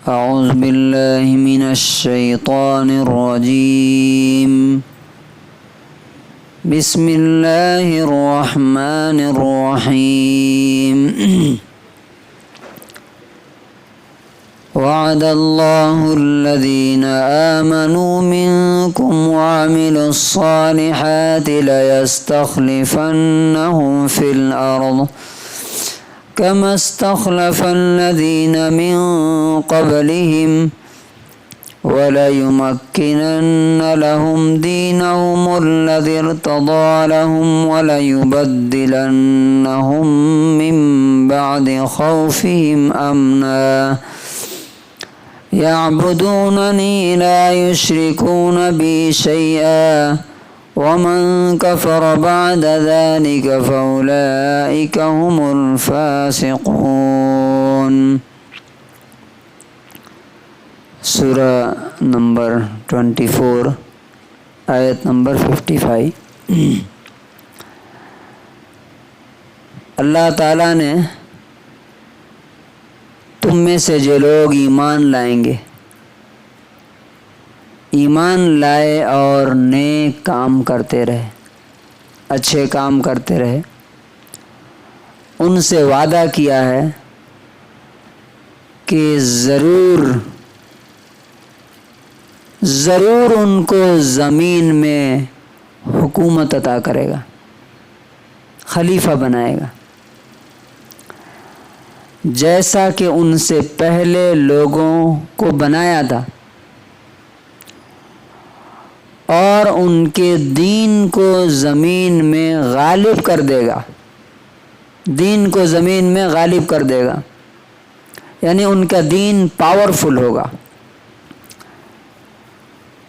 أعوذ بالله من الشيطان الرجيم بسم الله الرحمن الرحيم وعد الله الذين آمنوا منكم وعملوا الصالحات ليستخلفنهم في الأرض كما استخلف الذين من قبلهم وليمكنن لهم دينهم الذي ارتضى لهم وليبدلنهم من بعد خوفهم أمنا يعبدونني لا يشركون بي شيئا ومن كفر بعد ذلك فأولئك هم الفاسقون۔ سورہ نمبر 24 آیت نمبر 55۔ اللہ تعالیٰ نے تم میں سے جو لوگ ایمان لائیں گے، ایمان لائے اور نیک کام کرتے رہے، اچھے کام کرتے رہے، ان سے وعدہ کیا ہے کہ ضرور ان کو زمین میں حکومت عطا کرے گا، خلیفہ بنائے گا، جیسا کہ ان سے پہلے لوگوں کو بنایا تھا، اور ان کے دین کو زمین میں غالب کر دے گا، دین کو زمین میں غالب کر دے گا، یعنی ان کا دین پاورفل ہوگا۔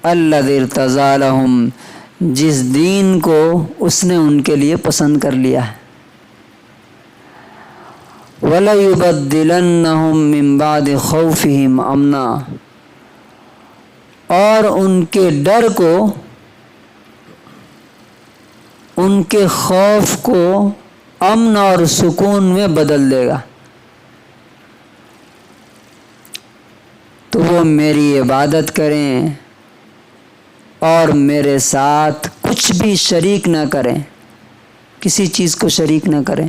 الذی ارتضی لہم، جس دین کو اس نے ان کے لیے پسند کر لیا ہے۔ وَلَيُبَدِّلَنَّهُم مِّن بَعْدِ خَوْفِهِمْ أَمْنًا، اور ان کے ڈر کو، ان کے خوف کو امن اور سکون میں بدل دے گا، تو وہ میری عبادت کریں اور میرے ساتھ کچھ بھی شریک نہ کریں، کسی چیز کو شریک نہ کریں،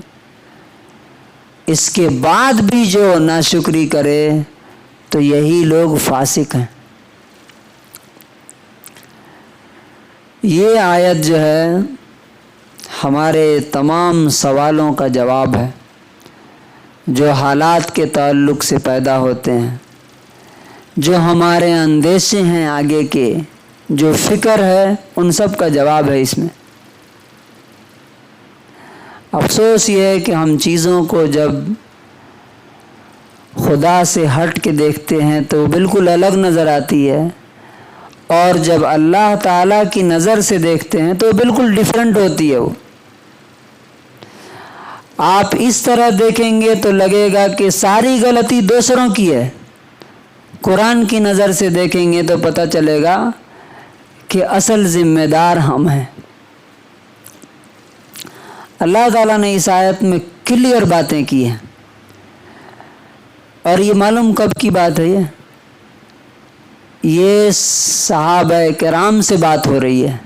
اس کے بعد بھی جو ناشکری کرے تو یہی لوگ فاسق ہیں۔ یہ آیت جو ہے ہمارے تمام سوالوں کا جواب ہے، جو حالات کے تعلق سے پیدا ہوتے ہیں، جو ہمارے اندیشے ہیں آگے کے، جو فکر ہے، ان سب کا جواب ہے اس میں۔ افسوس یہ ہے کہ ہم چیزوں کو جب خدا سے ہٹ کے دیکھتے ہیں تو بالکل الگ نظر آتی ہے، اور جب اللہ تعالیٰ کی نظر سے دیکھتے ہیں تو بالکل ڈیفرنٹ ہوتی ہے۔ وہ آپ اس طرح دیکھیں گے تو لگے گا کہ ساری غلطی دوسروں کی ہے، قرآن کی نظر سے دیکھیں گے تو پتہ چلے گا کہ اصل ذمہ دار ہم ہیں۔ اللہ تعالیٰ نے اس آیت میں کلیئر باتیں کی ہیں، اور یہ معلوم کب کی بات ہے؟ یہ صحابہ کرام سے بات ہو رہی ہے،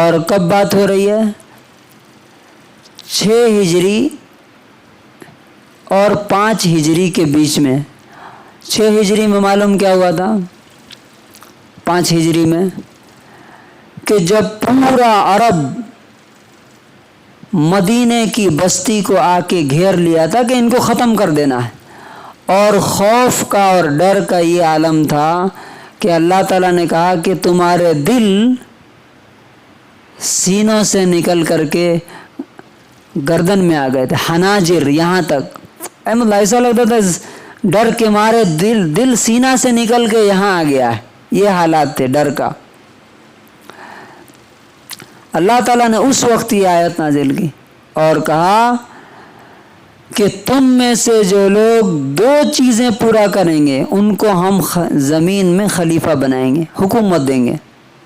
اور کب بات ہو رہی ہے؟ 6 ہجری اور 5 ہجری کے بیچ میں۔ 6 ہجری میں معلوم کیا ہوا تھا؟ 5 ہجری میں کہ جب پورا عرب مدینے کی بستی کو آ کے گھیر لیا تھا کہ ان کو ختم کر دینا ہے، اور خوف کا اور ڈر کا یہ عالم تھا کہ اللہ تعالیٰ نے کہا کہ تمہارے دل سینوں سے نکل کر کے گردن میں آ گئے تھے، حناجر یہاں تک، ایسا لگتا تھا ڈر کے مارے دل سینہ سے نکل کے یہاں آ گیا ہے۔ یہ حالات تھے ڈر کا۔ اللہ تعالیٰ نے اس وقت یہ آیت نازل کی اور کہا کہ تم میں سے جو لوگ 2 چیزیں پورا کریں گے ان کو ہم زمین میں خلیفہ بنائیں گے، حکومت دیں گے،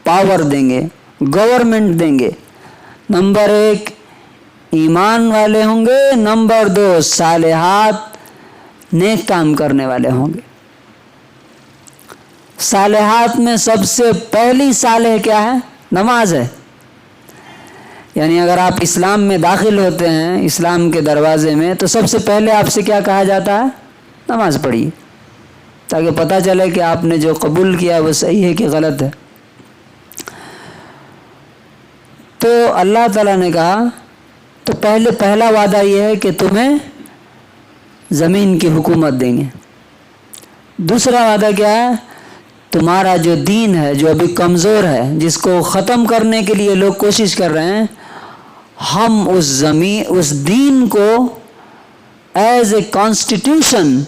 پاور دیں گے، گورنمنٹ دیں گے۔ نمبر 1 ایمان والے ہوں گے، نمبر 2 صالحات نیک کام کرنے والے ہوں گے۔ صالحات میں سب سے پہلی صالح کیا ہے؟ نماز ہے۔ یعنی اگر آپ اسلام میں داخل ہوتے ہیں، اسلام کے دروازے میں، تو سب سے پہلے آپ سے کیا کہا جاتا ہے؟ نماز پڑھیے، تاکہ پتہ چلے کہ آپ نے جو قبول کیا وہ صحیح ہے کہ غلط ہے۔ تو اللہ تعالیٰ نے کہا تو پہلا وعدہ یہ ہے کہ تمہیں زمین کی حکومت دیں گے۔ دوسرا وعدہ کیا ہے؟ تمہارا جو دین ہے، جو ابھی کمزور ہے، جس کو ختم کرنے کے لیے لوگ کوشش کر رہے ہیں، ہم اس دین کو ایز اے کانسٹیٹیوشن،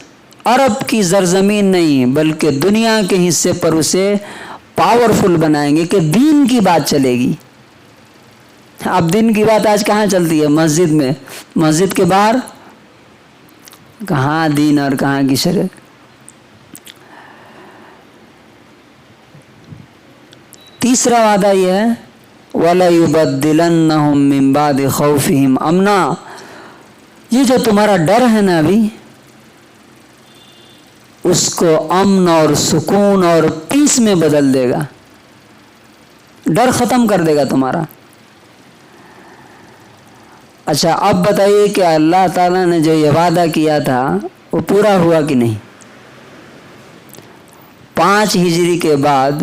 عرب کی زرزمین نہیں بلکہ دنیا کے حصے پر اسے پاورفل بنائیں گے کہ دین کی بات چلے گی۔ اب دین کی بات آج کہاں چلتی ہے؟ مسجد میں، مسجد کے باہر کہاں دین اور کہاں کی شریعت۔ تیسرا وعدہ یہ ہے وَلَيُبَدِّلَنَّهُم مِّن بَعْدِ خَوْفِهِمْ أَمْنًا، یہ جو تمہارا ڈر ہے نا ابھی، اس کو امن اور سکون اور پیس میں بدل دے گا، ڈر ختم کر دے گا تمہارا۔ اچھا اب بتائیے کہ اللہ تعالیٰ نے جو یہ وعدہ کیا تھا وہ پورا ہوا کہ نہیں؟ 5 ہجری کے بعد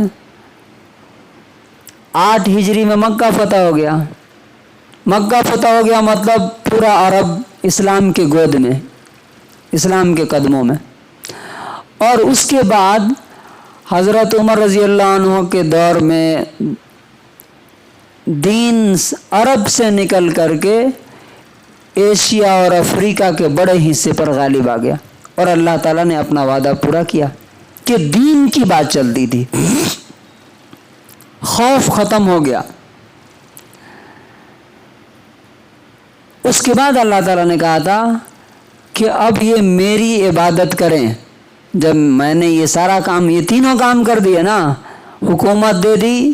8 ہجری میں مکہ فتح ہو گیا۔ مکہ فتح ہو گیا مطلب پورا عرب اسلام کے گود میں، اسلام کے قدموں میں۔ اور اس کے بعد حضرت عمر رضی اللہ عنہ کے دور میں دین عرب سے نکل کر کے ایشیا اور افریقہ کے بڑے حصے پر غالب آ گیا، اور اللہ تعالیٰ نے اپنا وعدہ پورا کیا کہ دین کی بات چلتی تھی، خوف ختم ہو گیا۔ اس کے بعد اللہ تعالیٰ نے کہا تھا کہ اب یہ میری عبادت کریں۔ جب میں نے یہ سارا کام، یہ تینوں کام کر دیے نا، حکومت دے دی،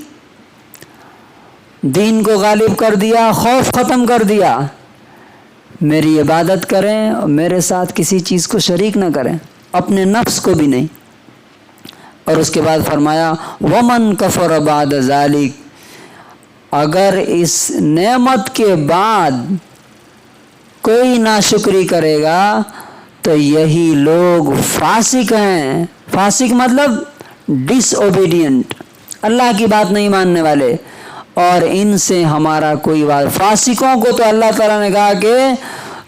دین کو غالب کر دیا، خوف ختم کر دیا، میری عبادت کریں اور میرے ساتھ کسی چیز کو شریک نہ کریں، اپنے نفس کو بھی نہیں۔ اور اس کے بعد فرمایا وَمَنْ كَفَرَ بَعْدَ ذَلِكَ، اگر اس نعمت کے بعد کوئی ناشکری کرے گا تو یہی لوگ فاسق ہیں۔ فاسق مطلب ڈس اوبیڈینٹ، اللہ کی بات نہیں ماننے والے، اور ان سے ہمارا کوئی بات۔ فاسقوں کو تو اللہ تعالیٰ نے کہا کہ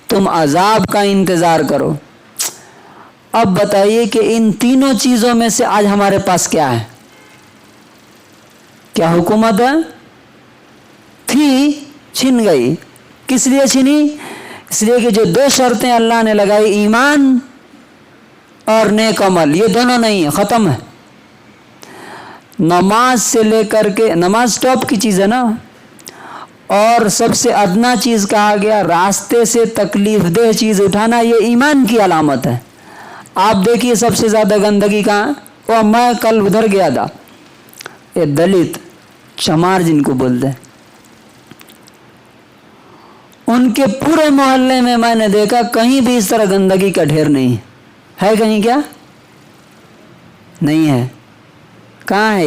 تم عذاب کا انتظار کرو۔ اب بتائیے کہ ان تینوں چیزوں میں سے آج ہمارے پاس کیا ہے؟ کیا حکومت ہے؟ تھی، چھن گئی۔ کس لیے چھنی؟ اس لیے کہ جو 2 شرطیں اللہ نے لگائی، ایمان اور نیک عمل، یہ دونوں نہیں ہیں، ختم ہے۔ نماز سے لے کر کے، نماز ٹاپ کی چیز ہے نا، اور سب سے ادنا چیز کہا گیا، راستے سے تکلیف دہ چیز اٹھانا، یہ ایمان کی علامت ہے۔ آپ دیکھیے سب سے زیادہ گندگی کہاں؟ وہ میں کل ادھر گیا تھا، یہ دلت چمار جن کو بولتے ہیں، ان کے پورے محلے میں نے دیکھا کہیں بھی اس طرح گندگی کا ڈھیر نہیں ہے۔ کہیں کیا نہیں ہے؟ کہاں ہے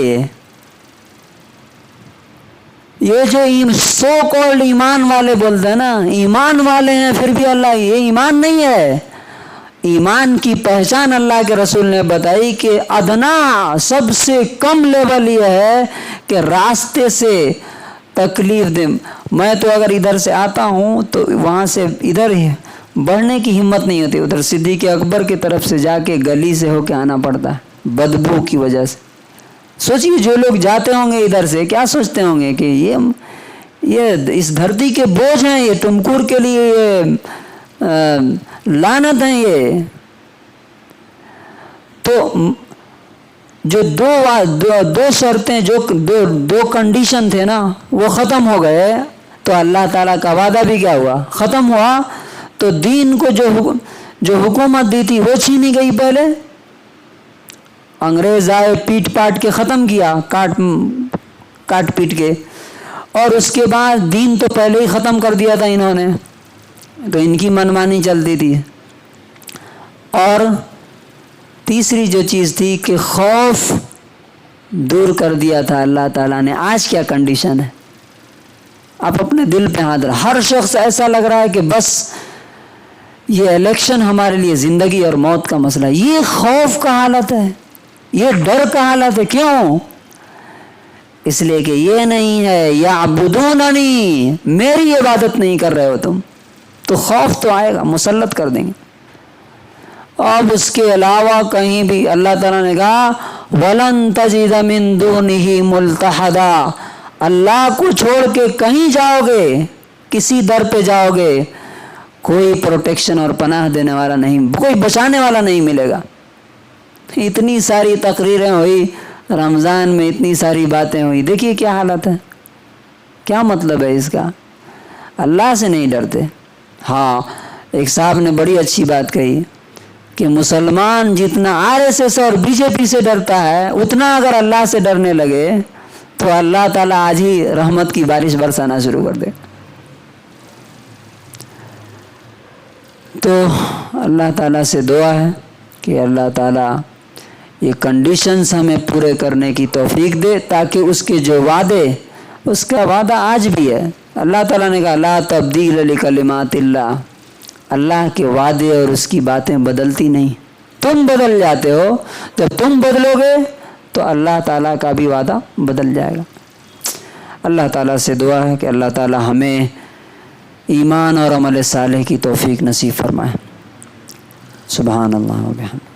یہ جو سو کالڈ ایمان والے بولتے ہیں نا، ایمان والے ہیں پھر بھی اللہ، یہ ایمان نہیں ہے۔ ایمان کی پہچان اللہ کے رسول نے بتائی کہ ادنا، سب سے کم لیول یہ ہے کہ راستے سے تکلیف دے۔ میں تو اگر ادھر سے آتا ہوں تو وہاں سے ادھر بڑھنے کی ہمت نہیں ہوتی، ادھر صدیق اکبر کی طرف سے جا کے گلی سے ہو کے آنا پڑتا ہے بدبو کی وجہ سے۔ سوچیے جو لوگ جاتے ہوں گے ادھر سے کیا سوچتے ہوں گے کہ یہ اس دھرتی کے بوجھ ہیں، یہ ٹمکور کے لیے یہ لعنت ہیں۔ یہ تو جو دو شرطیں، جو دو کنڈیشن تھے نا، وہ ختم ہو گئے، تو اللہ تعالیٰ کا وعدہ بھی کیا ہوا؟ ختم ہوا۔ تو دین کو جو حکومت دی تھی وہ چھینی گئی، پہلے انگریز آئے پیٹ پاٹ کے ختم کیا، کاٹ پیٹ کے، اور اس کے بعد دین تو پہلے ہی ختم کر دیا تھا انہوں نے، تو ان کی منمانی چلتی تھی۔ اور تیسری جو چیز تھی کہ خوف دور کر دیا تھا اللہ تعالیٰ نے. آج کیا کنڈیشن ہے؟ آپ اپنے دل پہ ہاتھ رکھ. ہر شخص ایسا لگ رہا ہے کہ بس یہ الیکشن ہمارے لیے زندگی اور موت کا مسئلہ ہے. یہ خوف کا حالت ہے, یہ ڈر کا حالت ہے. کیوں؟ اس لیے کہ یہ نہیں ہے یعبدوننی, میری عبادت نہیں کر رہے ہو تم, تو خوف تو آئے گا, مسلط کر دیں گے. اب اس کے علاوہ کہیں بھی اللہ تعالیٰ نے کہا وَلَن تَجِدَ مِن دُونِهِ مُلْتَحَدًا, اللہ کو چھوڑ کے کہیں جاؤ گے, کسی در پہ جاؤ گے, کوئی پروٹیکشن اور پناہ دینے والا نہیں, کوئی بچانے والا نہیں ملے گا. اتنی ساری تقریریں ہوئی رمضان میں, اتنی ساری باتیں ہوئی, دیکھیے کیا حالت ہے. کیا مطلب ہے اس کا؟ اللہ سے نہیں ڈرتے. ہاں, ایک صاحب نے بڑی اچھی بات کہی کہ مسلمان جتنا RSS اور BJP سے ڈرتا ہے, اتنا اگر اللہ سے ڈرنے لگے تو اللہ تعالیٰ آج ہی رحمت کی بارش برسانا شروع کر دے. تو اللہ تعالیٰ سے دعا ہے کہ اللہ تعالیٰ یہ کنڈیشنز ہمیں پورے کرنے کی توفیق دے, تاکہ اس کے جو وعدے, اس کا وعدہ آج بھی ہے. اللہ تعالیٰ نے کہا لا تبدیل لکلمات اللہ, اللہ کے وعدے اور اس کی باتیں بدلتی نہیں, تم بدل جاتے ہو. جب تم بدلو گے تو اللہ تعالیٰ کا بھی وعدہ بدل جائے گا. اللہ تعالیٰ سے دعا ہے کہ اللہ تعالیٰ ہمیں ایمان اور عمل صالح کی توفیق نصیب فرمائے. سبحان اللہ و بحمدہ.